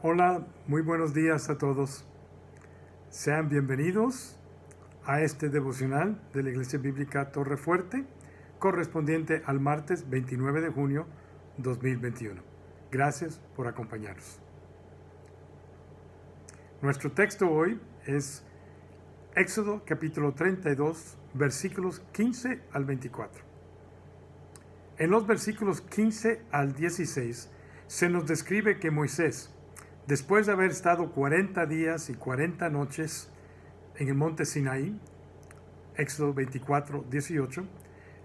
Hola, muy buenos días a todos. Sean bienvenidos a este devocional de la Iglesia Bíblica Torre Fuerte, correspondiente al martes 29 de junio 2021. Gracias por acompañarnos. Nuestro texto hoy es Éxodo capítulo 32, versículos 15 al 24. En los versículos 15 al 16 se nos describe que Moisés, después de haber estado 40 días y 40 noches en el monte Sinaí, Éxodo 24, 18,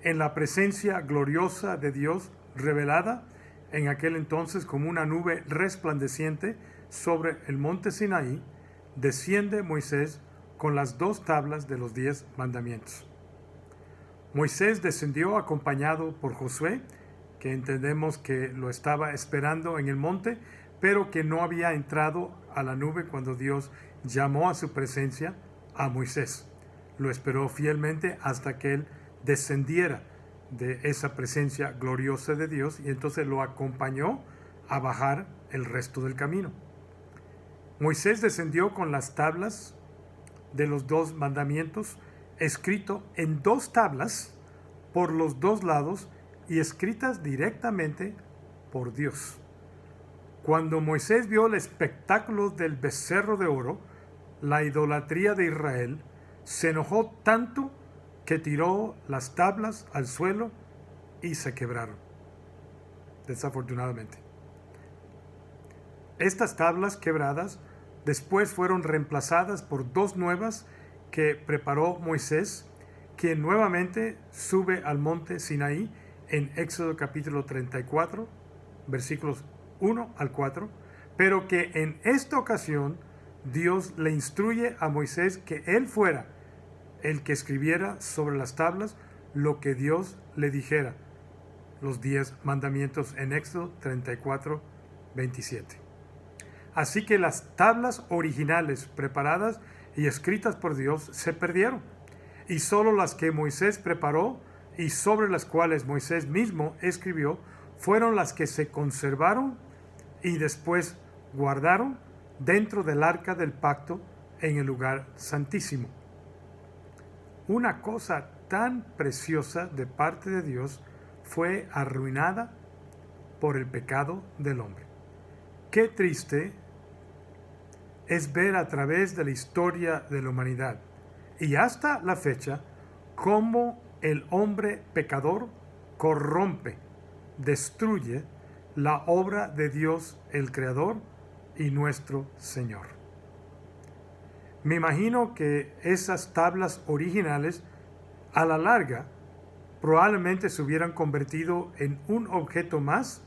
en la presencia gloriosa de Dios revelada en aquel entonces como una nube resplandeciente sobre el monte Sinaí, desciende Moisés con las 2 tablas de los 10 mandamientos. Moisés descendió acompañado por Josué, que entendemos que lo estaba esperando en el monte, pero que no había entrado a la nube cuando Dios llamó a su presencia a Moisés. Lo esperó fielmente hasta que él descendiera de esa presencia gloriosa de Dios y entonces lo acompañó a bajar el resto del camino. Moisés descendió con las tablas de los 2 mandamientos, escrito en 2 tablas por los 2 lados y escritas directamente por Dios. Cuando Moisés vio el espectáculo del becerro de oro, la idolatría de Israel, se enojó tanto que tiró las tablas al suelo y se quebraron, desafortunadamente. Estas tablas quebradas después fueron reemplazadas por 2 nuevas que preparó Moisés, quien nuevamente sube al monte Sinaí en Éxodo capítulo 34, versículos 1 al 4, pero que en esta ocasión Dios le instruye a Moisés que él fuera el que escribiera sobre las tablas lo que Dios le dijera, los 10 mandamientos en Éxodo 34, 27. Así que las tablas originales preparadas y escritas por Dios se perdieron, y solo las que Moisés preparó y sobre las cuales Moisés mismo escribió fueron las que se conservaron y después guardaron dentro del arca del pacto en el lugar santísimo. Una cosa tan preciosa de parte de Dios fue arruinada por el pecado del hombre. Qué triste es ver a través de la historia de la humanidad y hasta la fecha cómo el hombre pecador corrompe, destruye la obra de Dios el Creador y nuestro Señor. Me imagino que esas tablas originales a la larga probablemente se hubieran convertido en un objeto más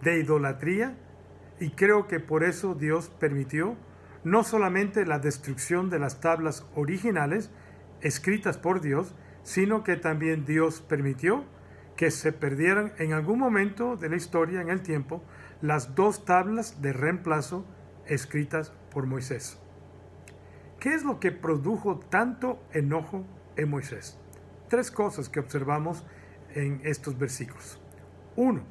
de idolatría, y creo que por eso Dios permitió no solamente la destrucción de las tablas originales escritas por Dios, sino que también Dios permitió que se perdieran en algún momento de la historia, en el tiempo, las 2 tablas de reemplazo escritas por Moisés. ¿Qué es lo que produjo tanto enojo en Moisés? 3 cosas que observamos en estos versículos. 1.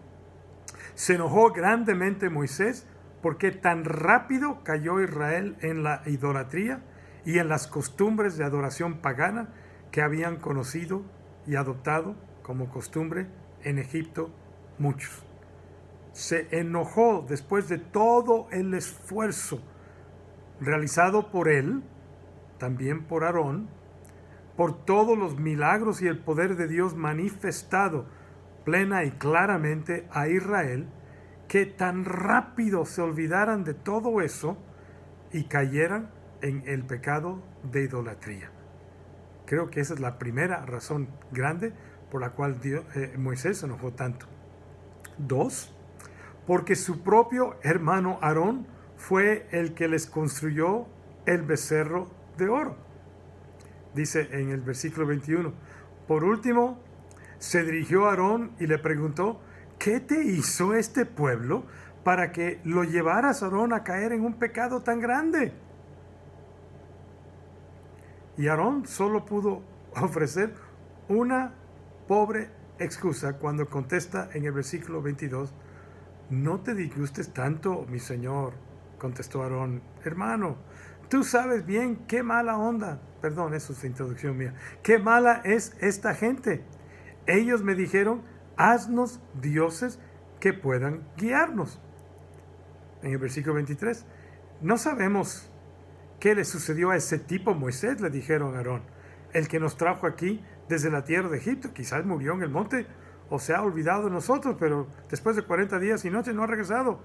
Se enojó grandemente Moisés porque tan rápido cayó Israel en la idolatría y en las costumbres de adoración pagana que habían conocido y adoptado como costumbre en Egipto muchos. Se enojó después de todo el esfuerzo realizado por él, también por Aarón, por todos los milagros y el poder de Dios manifestado plena y claramente a Israel, que tan rápido se olvidaran de todo eso y cayeran en el pecado de idolatría. Creo que esa es la primera razón grande por la cual Moisés se enojó tanto. 2. Porque su propio hermano Aarón fue el que les construyó el becerro de oro. Dice en el versículo 21. Por último, se dirigió a Aarón y le preguntó: ¿qué te hizo este pueblo para que lo llevaras, Aarón, a caer en un pecado tan grande? Y Aarón solo pudo ofrecer una pobre excusa cuando contesta en el versículo 22: No te disgustes tanto, mi señor, contestó Aarón. Hermano, tú sabes bien qué mala onda. Perdón, eso es la introducción mía. Qué mala es esta gente. Ellos me dijeron, haznos dioses que puedan guiarnos. En el versículo 23, no sabemos qué le sucedió a ese tipo Moisés, le dijeron a Aarón, el que nos trajo aquí desde la tierra de Egipto. Quizás murió en el monte o se ha olvidado de nosotros, pero después de 40 días y noches no ha regresado.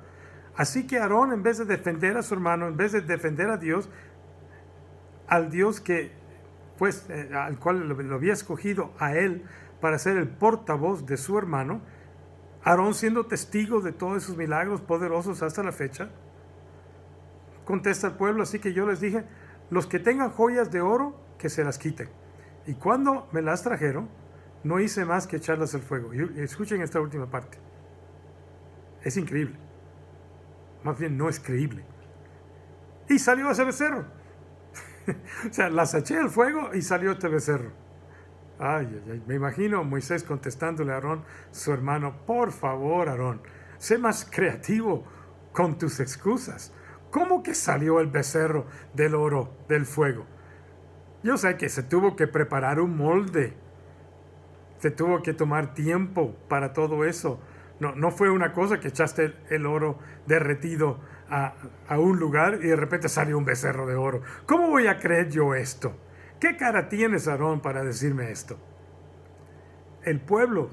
Así que Aarón, en vez de defender a su hermano, en vez de defender a Dios, al Dios que, pues, al cual lo había escogido a él para ser el portavoz de su hermano, Aarón, siendo testigo de todos esos milagros poderosos hasta la fecha, contesta al pueblo, así que yo les dije, los que tengan joyas de oro, que se las quiten. Y cuando me las trajeron, no hice más que echarlas al fuego. Y escuchen esta última parte. Es increíble. Más bien, no es creíble. Y salió ese becerro. O sea, las eché al fuego y salió este becerro. Ay, ay, ay. Me imagino a Moisés contestándole a Aarón, su hermano, por favor, Aarón, sé más creativo con tus excusas. ¿Cómo que salió el becerro del oro del fuego? Yo sé que se tuvo que preparar un molde. Se tuvo que tomar tiempo para todo eso. No fue una cosa que echaste el oro derretido a un lugar y de repente salió un becerro de oro. ¿Cómo voy a creer yo esto? ¿Qué cara tienes, Aarón, para decirme esto? El pueblo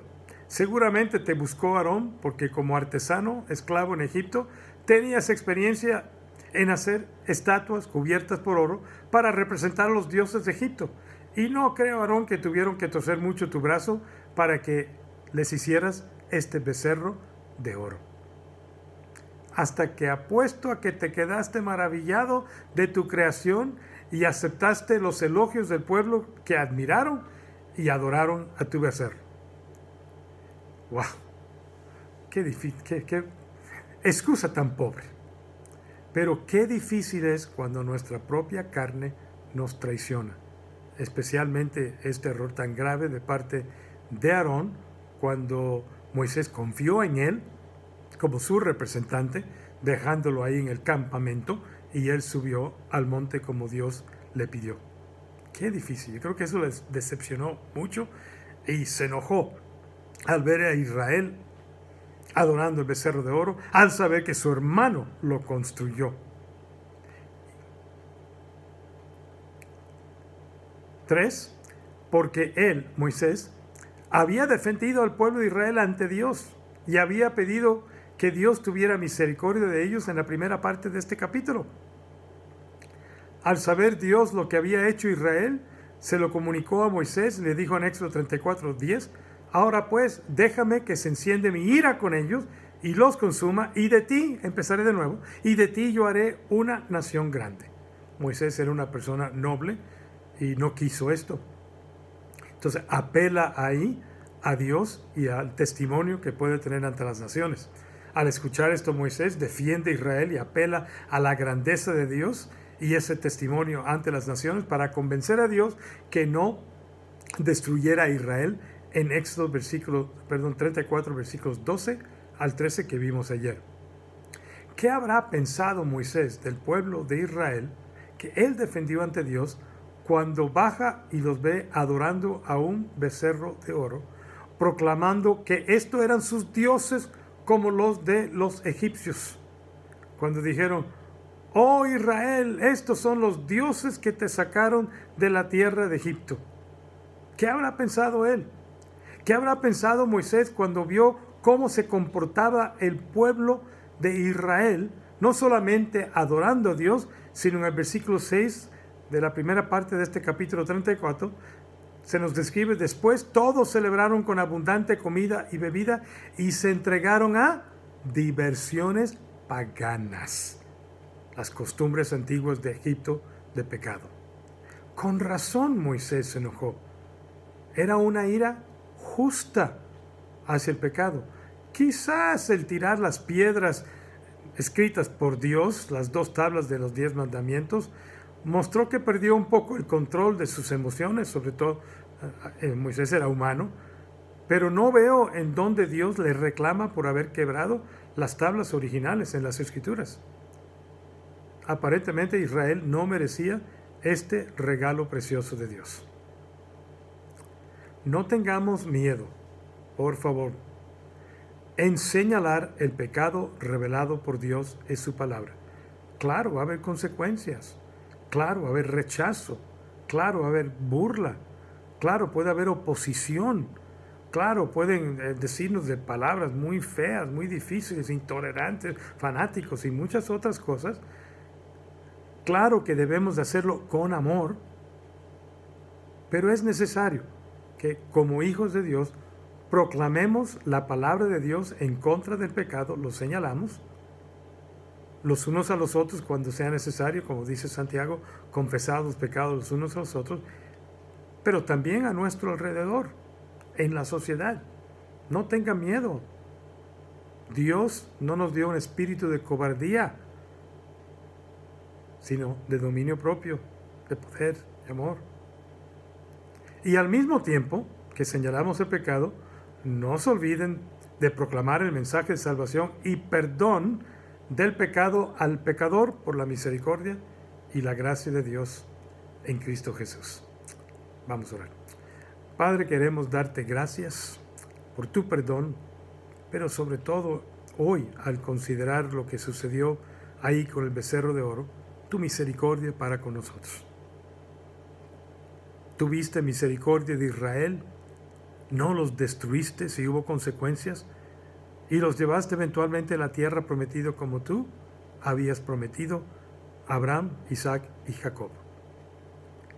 seguramente te buscó, Aarón, porque como artesano, esclavo en Egipto, tenías experiencia en hacer estatuas cubiertas por oro para representar a los dioses de Egipto. Y no creo, Aarón, que tuvieron que torcer mucho tu brazo para que les hicieras este becerro de oro. Hasta que apuesto a que te quedaste maravillado de tu creación y aceptaste los elogios del pueblo que admiraron y adoraron a tu becerro. ¡Wow! ¡Qué difícil! ¡Qué excusa tan pobre! Pero qué difícil es cuando nuestra propia carne nos traiciona. Especialmente este error tan grave de parte de Aarón, cuando Moisés confió en él como su representante, dejándolo ahí en el campamento, y él subió al monte como Dios le pidió. Qué difícil. Yo creo que eso les decepcionó mucho y se enojó al ver a Israel adorando el becerro de oro, al saber que su hermano lo construyó. 3. Porque él, Moisés, había defendido al pueblo de Israel ante Dios y había pedido que Dios tuviera misericordia de ellos en la primera parte de este capítulo. Al saber Dios lo que había hecho Israel, se lo comunicó a Moisés, le dijo en Éxodo 34:10, ahora pues, déjame que se enciende mi ira con ellos y los consuma, y de ti, empezaré de nuevo, y de ti yo haré una nación grande. Moisés era una persona noble y no quiso esto. Entonces apela ahí a Dios y al testimonio que puede tener ante las naciones. Al escuchar esto, Moisés defiende a Israel y apela a la grandeza de Dios y ese testimonio ante las naciones para convencer a Dios que no destruyera a Israel en Éxodo 34, versículos 12 al 13 que vimos ayer. ¿Qué habrá pensado Moisés del pueblo de Israel que él defendió ante Dios cuando baja y los ve adorando a un becerro de oro, proclamando que estos eran sus dioses como los de los egipcios? Cuando dijeron, oh Israel, estos son los dioses que te sacaron de la tierra de Egipto. ¿Qué habrá pensado él? ¿Qué habrá pensado Moisés cuando vio cómo se comportaba el pueblo de Israel, no solamente adorando a Dios, sino en el versículo 6 de la primera parte de este capítulo 34, se nos describe después, todos celebraron con abundante comida y bebida y se entregaron a diversiones paganas, las costumbres antiguas de Egipto de pecado. Con razón Moisés se enojó. Era una ira justa hacia el pecado. Quizás el tirar las piedras escritas por Dios, las 2 tablas de los 10 mandamientos, mostró que perdió un poco el control de sus emociones, sobre todo Moisés era humano, Pero no veo en dónde Dios le reclama por haber quebrado las tablas originales en las Escrituras. Aparentemente Israel no merecía este regalo precioso de Dios. No tengamos miedo, por favor, en señalar el pecado revelado por Dios en su palabra. Claro, va a haber consecuencias. Claro, va a haber rechazo. Claro, va a haber burla. Claro, puede haber oposición. Claro, pueden decirnos de palabras muy feas, muy difíciles, intolerantes, fanáticos y muchas otras cosas. Claro que debemos de hacerlo con amor, pero es necesario que como hijos de Dios proclamemos la palabra de Dios en contra del pecado, lo señalamos, los unos a los otros cuando sea necesario, como dice Santiago, confesar los pecados los unos a los otros, pero también a nuestro alrededor, en la sociedad. No tengan miedo. Dios no nos dio un espíritu de cobardía, sino de dominio propio, de poder, de amor. Y al mismo tiempo que señalamos el pecado, no se olviden de proclamar el mensaje de salvación y perdón del pecado al pecador por la misericordia y la gracia de Dios en Cristo Jesús. Vamos a orar. Padre, queremos darte gracias por tu perdón, pero sobre todo hoy, al considerar lo que sucedió ahí con el becerro de oro, tu misericordia para con nosotros. Tuviste misericordia de Israel, no los destruiste si hubo consecuencias, y los llevaste eventualmente a la tierra prometida como tú habías prometido a Abraham, Isaac y Jacob.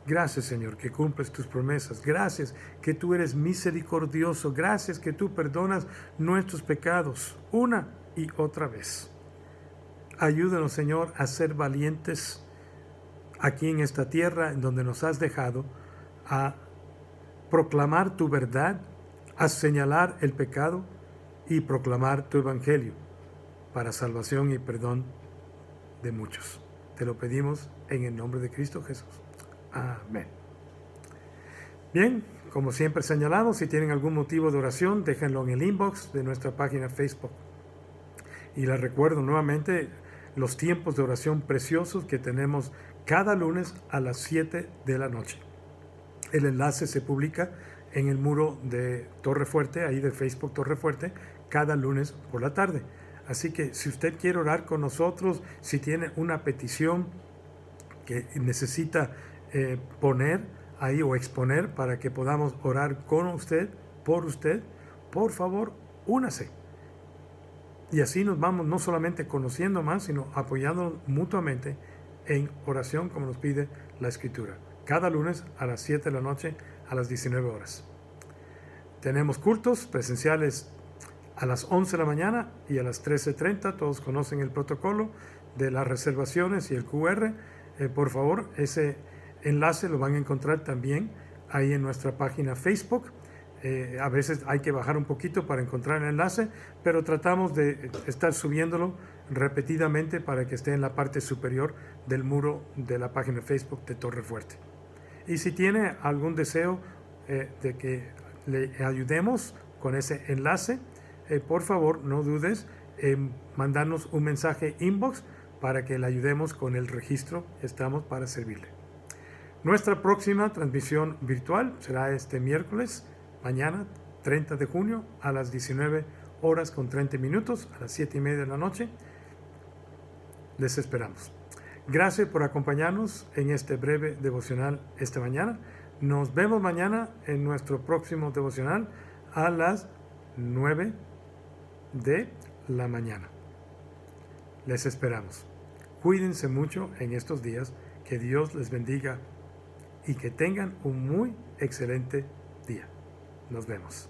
Gracias, Señor, que cumples tus promesas. Gracias que tú eres misericordioso. Gracias que tú perdonas nuestros pecados una y otra vez. Ayúdanos, Señor, a ser valientes aquí en esta tierra en donde nos has dejado, a proclamar tu verdad, a señalar el pecado y proclamar tu evangelio para salvación y perdón de muchos. Te lo pedimos en el nombre de Cristo Jesús. Amén. Bien, como siempre señalamos, si tienen algún motivo de oración, déjenlo en el inbox de nuestra página Facebook. Y les recuerdo nuevamente los tiempos de oración preciosos que tenemos cada lunes a las 7 de la noche. El enlace se publica en el muro de Torre Fuerte, ahí de Facebook Torre Fuerte, cada lunes por la tarde. Así que si usted quiere orar con nosotros, si tiene una petición que necesita poner ahí o exponer para que podamos orar con usted, por favor, únase. Y así nos vamos no solamente conociendo más, sino apoyándonos mutuamente en oración como nos pide la Escritura. Cada lunes a las 7 de la noche a las 19 horas. Tenemos cultos presenciales a las 11 de la mañana y a las 13:30. Todos conocen el protocolo de las reservaciones y el QR. Por favor, ese enlace lo van a encontrar también ahí en nuestra página Facebook. A veces hay que bajar un poquito para encontrar el enlace, pero tratamos de estar subiéndolo repetidamente para que esté en la parte superior del muro de la página de Facebook de Torre Fuerte. Y si tiene algún deseo de que le ayudemos con ese enlace, por favor no dudes en mandarnos un mensaje inbox para que le ayudemos con el registro. Estamos para servirle. Nuestra próxima transmisión virtual será este miércoles, mañana 30 de junio a las 19 horas con 30 minutos, a las 7:30 de la noche. Les esperamos. Gracias por acompañarnos en este breve devocional esta mañana. Nos vemos mañana en nuestro próximo devocional a las 9 de la mañana. Les esperamos. Cuídense mucho en estos días. Que Dios les bendiga y que tengan un muy excelente día. Nos vemos.